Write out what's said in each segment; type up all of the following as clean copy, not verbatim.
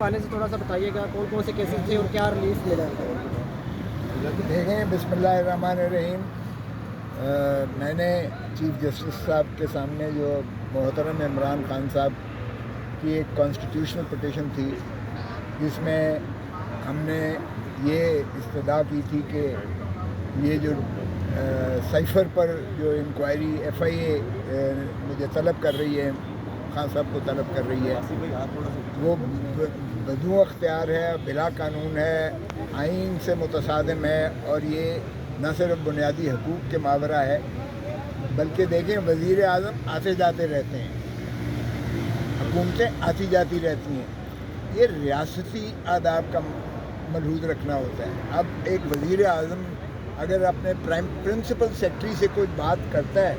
حوالے سے تھوڑا سا بتائیے گا کون کون سے کیسز تھے اور کیا ریلیف ملا ہے؟ دیکھیں، بسم اللہ الرحمن الرحیم. میں نے چیف جسٹس صاحب کے سامنے جو محترم عمران خان صاحب کی ایک کانسٹیٹیوشنل پٹیشن تھی، جس میں ہم نے یہ استدعا کی تھی کہ یہ جو سائفر پر جو انکوائری ایف آئی اے مجھے طلب کر رہی ہے، خان صاحب کو طلب کر رہی ہے، وہ بدون اختیار ہے، بلا قانون ہے، آئین سے متصادم ہے، اور یہ نہ صرف بنیادی حقوق کے ماورا ہے بلکہ دیکھیں وزیر اعظم آتے جاتے رہتے ہیں، حکومتیں آتی جاتی رہتی ہیں. یہ ریاستی آداب کا ملحوظ رکھنا ہوتا ہے. اب ایک وزیر اعظم اگر اپنے پرنسپل سیکرٹری سے کوئی بات کرتا ہے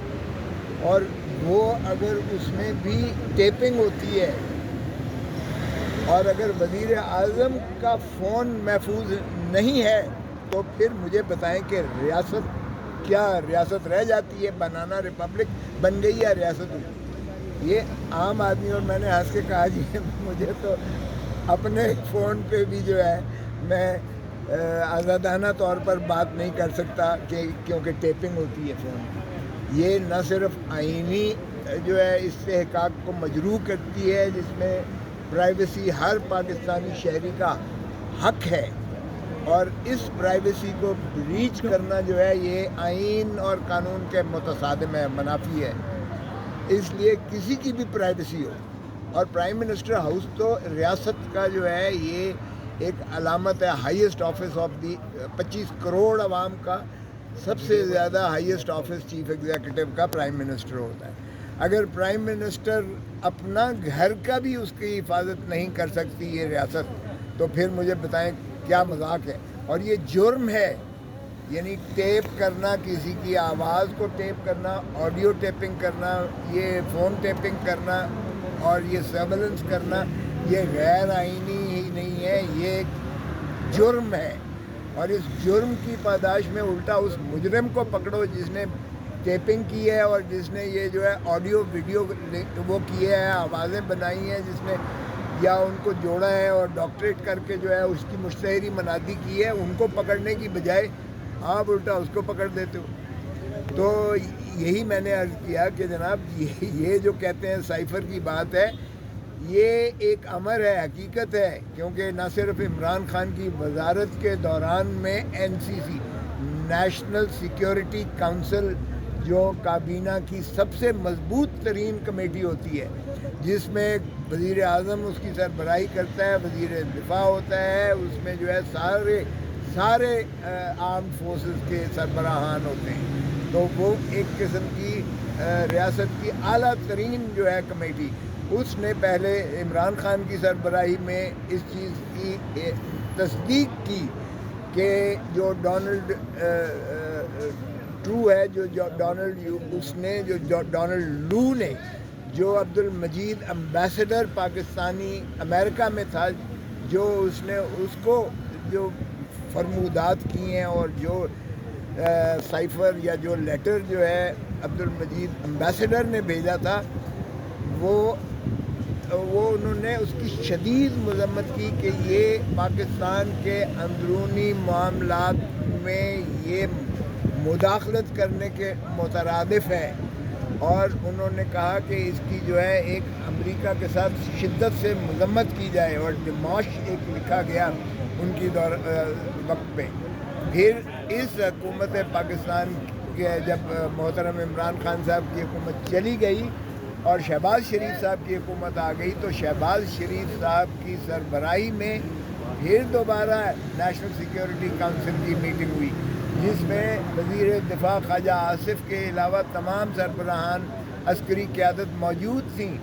اور وہ اگر اس میں بھی ٹیپنگ ہوتی ہے، اور اگر وزیر اعظم کا فون محفوظ نہیں ہے، تو پھر مجھے بتائیں کہ ریاست رہ جاتی ہے؟ بنانا ریپبلک بن گئی یا ریاست ہوئی؟ یہ عام آدمی، اور میں نے ہنس کے کہا جی مجھے تو اپنے فون پہ بھی جو ہے میں آزادانہ طور پر بات نہیں کر سکتا کیونکہ ٹیپنگ ہوتی ہے فون کی. یہ نہ صرف آئینی جو ہے استحقاق کو مجروح کرتی ہے، جس میں پرائیویسی ہر پاکستانی شہری کا حق ہے، اور اس پرائیویسی کو بریچ کرنا جو ہے یہ آئین اور قانون کے متصادم ہے، منافی ہے. اس لیے کسی کی بھی پرائیویسی ہو، اور پرائم منسٹر ہاؤس تو ریاست کا جو ہے یہ ایک علامت ہے، highest office of the 25 crore عوام کا سب سے زیادہ ہائیسٹ آفس چیف ایگزیکٹو کا پرائم منسٹر ہوتا ہے. اگر پرائم منسٹر اپنا گھر کا بھی اس کی حفاظت نہیں کر سکتی یہ ریاست، تو پھر مجھے بتائیں کیا مذاق ہے. اور یہ جرم ہے، یعنی ٹیپ کرنا، کسی کی آواز کو ٹیپ کرنا، آڈیو ٹیپنگ کرنا، یہ فون ٹیپنگ کرنا اور یہ سرویلنس کرنا، یہ غیر آئینی ہی نہیں ہے، یہ ایک جرم ہے. اور اس جرم کی پاداش میں الٹا اس مجرم کو پکڑو جس نے ٹیپنگ کی ہے، اور جس نے یہ جو ہے آڈیو ویڈیو وہ کیے ہیں، آوازیں بنائی ہیں، جس نے یا ان کو جوڑا ہے اور ڈاکٹریٹ کر کے جو ہے اس کی مشتہری منادی کی ہے. ان کو پکڑنے کی بجائے آپ الٹا اس کو پکڑ دیتے ہو. تو یہی میں نے عرض کیا کہ جناب یہ جو کہتے ہیں سائفر کی بات ہے، یہ ایک امر ہے، حقیقت ہے. کیونکہ نہ صرف عمران خان کی وزارت کے دوران میں NCC نیشنل سیکیورٹی کونسل جو کابینہ کی سب سے مضبوط ترین کمیٹی ہوتی ہے، جس میں وزیر اعظم اس کی سربراہی کرتا ہے، وزیر دفاع ہوتا ہے، اس میں جو ہے سارے آرم فورسز کے سربراہان ہوتے ہیں. تو وہ ایک قسم کی ریاست کی اعلیٰ ترین جو ہے کمیٹی، اس نے پہلے عمران خان کی سربراہی میں اس چیز کی تصدیق کی کہ جو ڈونلڈ ٹرو ہے، جو ڈونلڈ لو نے جو عبد المجید امبیسڈر پاکستانی امریکہ میں تھا، جو اس نے اس کو جو فرمودات کی ہیں، اور جو سائفر یا جو لیٹر جو ہے عبد المجید امبیسڈر نے بھیجا تھا، وہ انہوں نے اس کی شدید مذمت کی کہ یہ پاکستان کے اندرونی معاملات میں یہ مداخلت کرنے کے مترادف ہے. اور انہوں نے کہا کہ اس کی جو ہے ایک امریکہ کے ساتھ شدت سے مذمت کی جائے، اور ڈماش ایک لکھا گیا ان کی وقت پہ. پھر اس حکومت پاکستان کے جب محترم عمران خان صاحب کی حکومت چلی گئی اور شہباز شریف صاحب کی حکومت آ گئی، تو شہباز شریف صاحب کی سربراہی میں پھر دوبارہ نیشنل سیکیورٹی کونسل کی میٹنگ ہوئی، جس میں وزیر دفاع خواجہ آصف کے علاوہ تمام سربراہان عسکری قیادت موجود تھیں.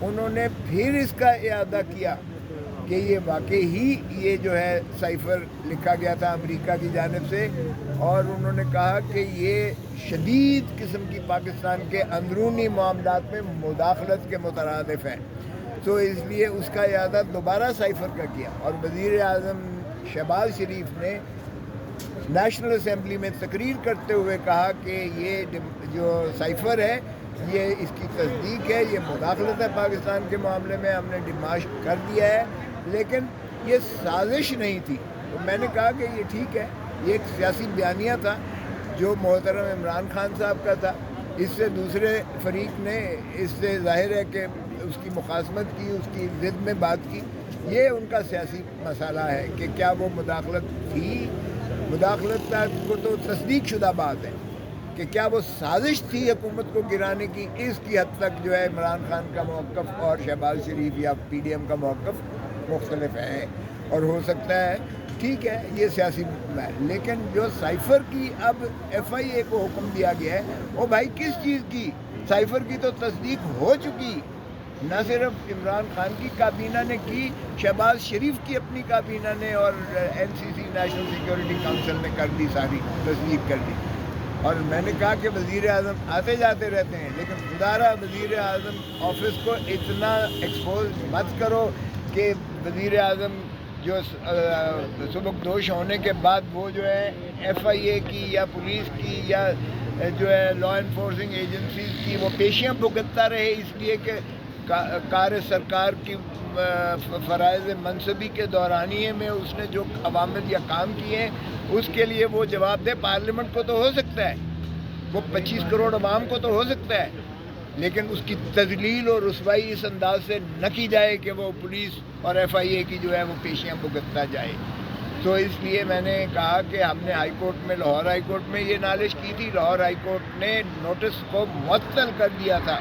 انہوں نے پھر اس کا اعادہ کیا کہ یہ واقعی ہی یہ جو ہے سائفر لکھا گیا تھا امریکہ کی جانب سے، اور انہوں نے کہا کہ یہ شدید قسم کی پاکستان کے اندرونی معاملات میں مداخلت کے مترادف ہے. تو اس لیے اس کا اعادہ دوبارہ سائفر کا کیا، اور وزیر اعظم شہباز شریف نے نیشنل اسمبلی میں تقریر کرتے ہوئے کہا کہ یہ جو سائفر ہے یہ اس کی تصدیق ہے، یہ مداخلت ہے پاکستان کے معاملے میں، ہم نے ڈیماش کر دیا ہے. لیکن یہ سازش نہیں تھی. تو میں نے کہا کہ یہ ٹھیک ہے, یہ ایک سیاسی بیانیہ تھا جو محترم عمران خان صاحب کا تھا. اس سے دوسرے فریق نے اس سے ظاہر ہے کہ اس کی مخاصمت کی, اس کی ضد میں بات کی. یہ ان کا سیاسی مسئلہ ہے کہ کیا وہ مداخلت تھی. مداخلت کو تو تصدیق شدہ بات ہے کہ کیا وہ سازش تھی حکومت کو گرانے کی. اس کی حد تک جو ہے عمران خان کا موقف اور شہباز شریف یا پی ڈی ایم کا موقف مختلف ہے, اور ہو سکتا ہے ٹھیک ہے یہ سیاسی ہے. لیکن جو سائفر کی اب ایف آئی اے کو حکم دیا گیا ہے, وہ بھائی کس چیز کی؟ سائفر کی تو تصدیق ہو چکی, نہ صرف عمران خان کی کابینہ نے کی, شہباز شریف کی اپنی کابینہ نے اور این سی سی نیشنل سیکیورٹی کونسل نے کر دی, ساری تصدیق کر دی. اور میں نے کہا کہ وزیر اعظم آتے جاتے رہتے ہیں, لیکن خدارہ وزیر اعظم آفس کو اتنا ایکسپوز مت کرو کہ وزیر اعظم جو سبکدوش ہونے کے بعد وہ جو ہے ایف آئی اے کی یا پولیس کی یا جو ہے لا انفورسنگ ایجنسیز کی وہ پیشیاں بھگتتا رہے, اس لیے کہ کار سرکار کی فرائض منصبی کے دورانیے میں اس نے جو عوامل یا کام کیے ہیں اس کے لیے وہ جواب دے. پارلیمنٹ کو تو ہو سکتا ہے, وہ 25 کروڑ عوام کو تو ہو سکتا ہے, لیکن اس کی تذلیل اور رسوائی اس انداز سے نہ کی جائے کہ وہ پولیس اور ایف آئی اے کی جو ہے وہ پیشیاں بھگتتا جائے. تو اس لیے میں نے کہا کہ ہم نے ہائی کورٹ میں, لاہور ہائی کورٹ میں یہ نالش کی تھی. لاہور ہائی کورٹ نے نوٹس کو معطل کر دیا تھا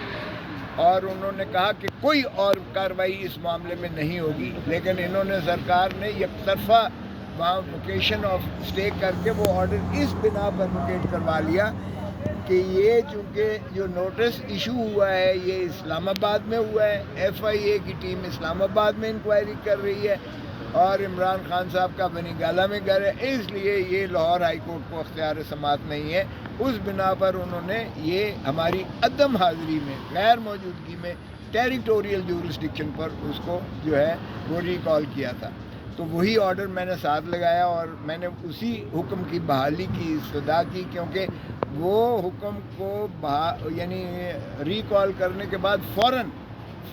اور انہوں نے کہا کہ کوئی اور کارروائی اس معاملے میں نہیں ہوگی. لیکن انہوں نے, سرکار نے یک طرفہ وہاں ووکیشن آف اسٹے کر کے وہ آرڈر اس بنا پر ووکیٹ کروا لیا کہ یہ چونکہ جو نوٹس ایشو ہوا ہے یہ اسلام آباد میں ہوا ہے, ایف آئی اے کی ٹیم اسلام آباد میں انکوائری کر رہی ہے اور عمران خان صاحب کا بنی گالہ میں گھر ہے, اس لیے یہ لاہور ہائی کورٹ کو اختیار سماعت نہیں ہے. اس بنا پر انہوں نے یہ ہماری عدم حاضری میں, غیر موجودگی میں ٹیریٹوریل جورسڈکشن پر اس کو جو ہے وہ ریکال کیا تھا. تو وہی آرڈر میں نے ساتھ لگایا اور میں نے اسی حکم کی بحالی کی استدعا کی, کیونکہ وہ حکم کو یعنی ریکال کرنے کے بعد فوراً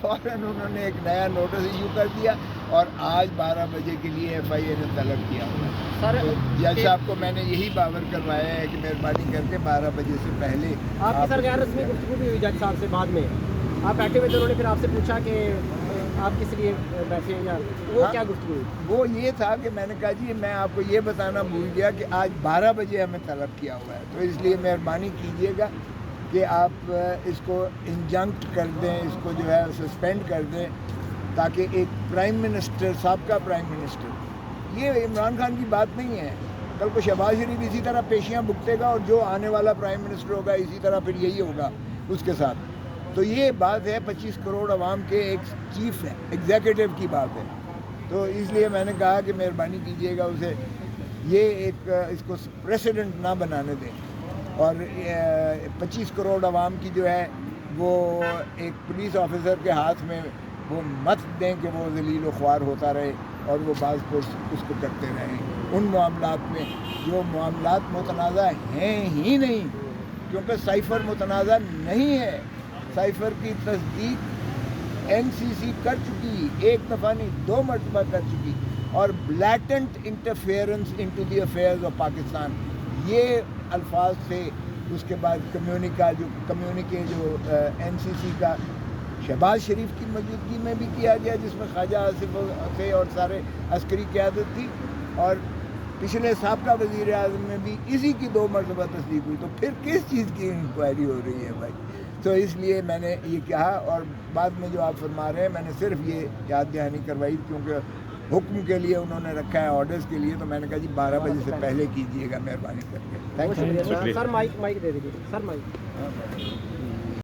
انہوں نے ایک نیا نوٹس ایشو کر دیا اور آج 12 بجے کے لیے ایف آئی اے نے طلب کیا ہوا. سر جج صاحب کو میں نے یہی باور کروایا ہے کہ مہربانی کر کے 12 بجے سے پہلے آپ کی سر غیر رسمی گفتگو بھی ہوئی جج صاحب سے بعد میں, آپ بیٹھے ہوئے تھے, انہوں نے پھر آپ سے پوچھا کہ آپ کس لیے بیٹھے ہیں, یا وہ کیا گفتگو ہوئی؟ وہ یہ تھا کہ میں نے کہا جی میں آپ کو یہ بتانا بھول گیا کہ آج 12 بجے ہمیں طلب کیا ہوا ہے, تو اس لیے مہربانی کیجیے گا کہ آپ اس کو انجنکٹ کر دیں, اس کو جو ہے سسپینڈ کر دیں, تاکہ ایک پرائم منسٹر, سابقہ پرائم منسٹر, یہ عمران خان کی بات نہیں ہے. کل کو شہباز شریف اسی طرح پیشیاں بھگتے گا اور جو آنے والا پرائم منسٹر ہوگا اسی طرح پھر یہی ہوگا اس کے ساتھ. تو یہ بات ہے 25 کروڑ عوام کے ایک چیف ہے, ایگزیکٹو کی بات ہے. تو اس لیے میں نے کہا کہ مہربانی کیجیے گا اسے یہ ایک اس کو پریسیڈنٹ نہ بنانے دیں, اور 25 کروڑ عوام کی جو ہے وہ ایک پولیس آفیسر کے ہاتھ میں وہ مت دیں کہ وہ ذلیل و خوار ہوتا رہے اور وہ بعض پوسٹ اس کو کرتے رہیں ان معاملات میں جو معاملات متنازع ہیں ہی نہیں, کیونکہ سائفر متنازع نہیں ہے. سائفر کی تصدیق این سی سی کر چکی, ایک دفعہ نہیں 2 مرتبہ کر چکی, اور blatant interference into the affairs of Pakistan یہ الفاظ تھے. اس کے بعد کمیونیکے جو این سی سی کا شہباز شریف کی موجودگی میں بھی کیا گیا, جس میں خواجہ آصف تھے اور سارے عسکری قیادت تھی, اور پچھلے سابقہ وزیر اعظم میں بھی اسی کی 2 مرتبہ تصدیق ہوئی. تو پھر کس چیز کی انکوائری ہو رہی ہے بھائی؟ تو اس لیے میں نے یہ کہا, اور بعد میں جو آپ فرما رہے ہیں میں نے صرف یہ یاد دہانی کروائی کیونکہ حکم کے لیے انہوں نے رکھا ہے, آرڈرز کے لیے. تو میں نے کہا جی 12 بجے سے پہلے کیجیے گا مہربانی کر کے. سر مائک دے دیجیے, سر مائک.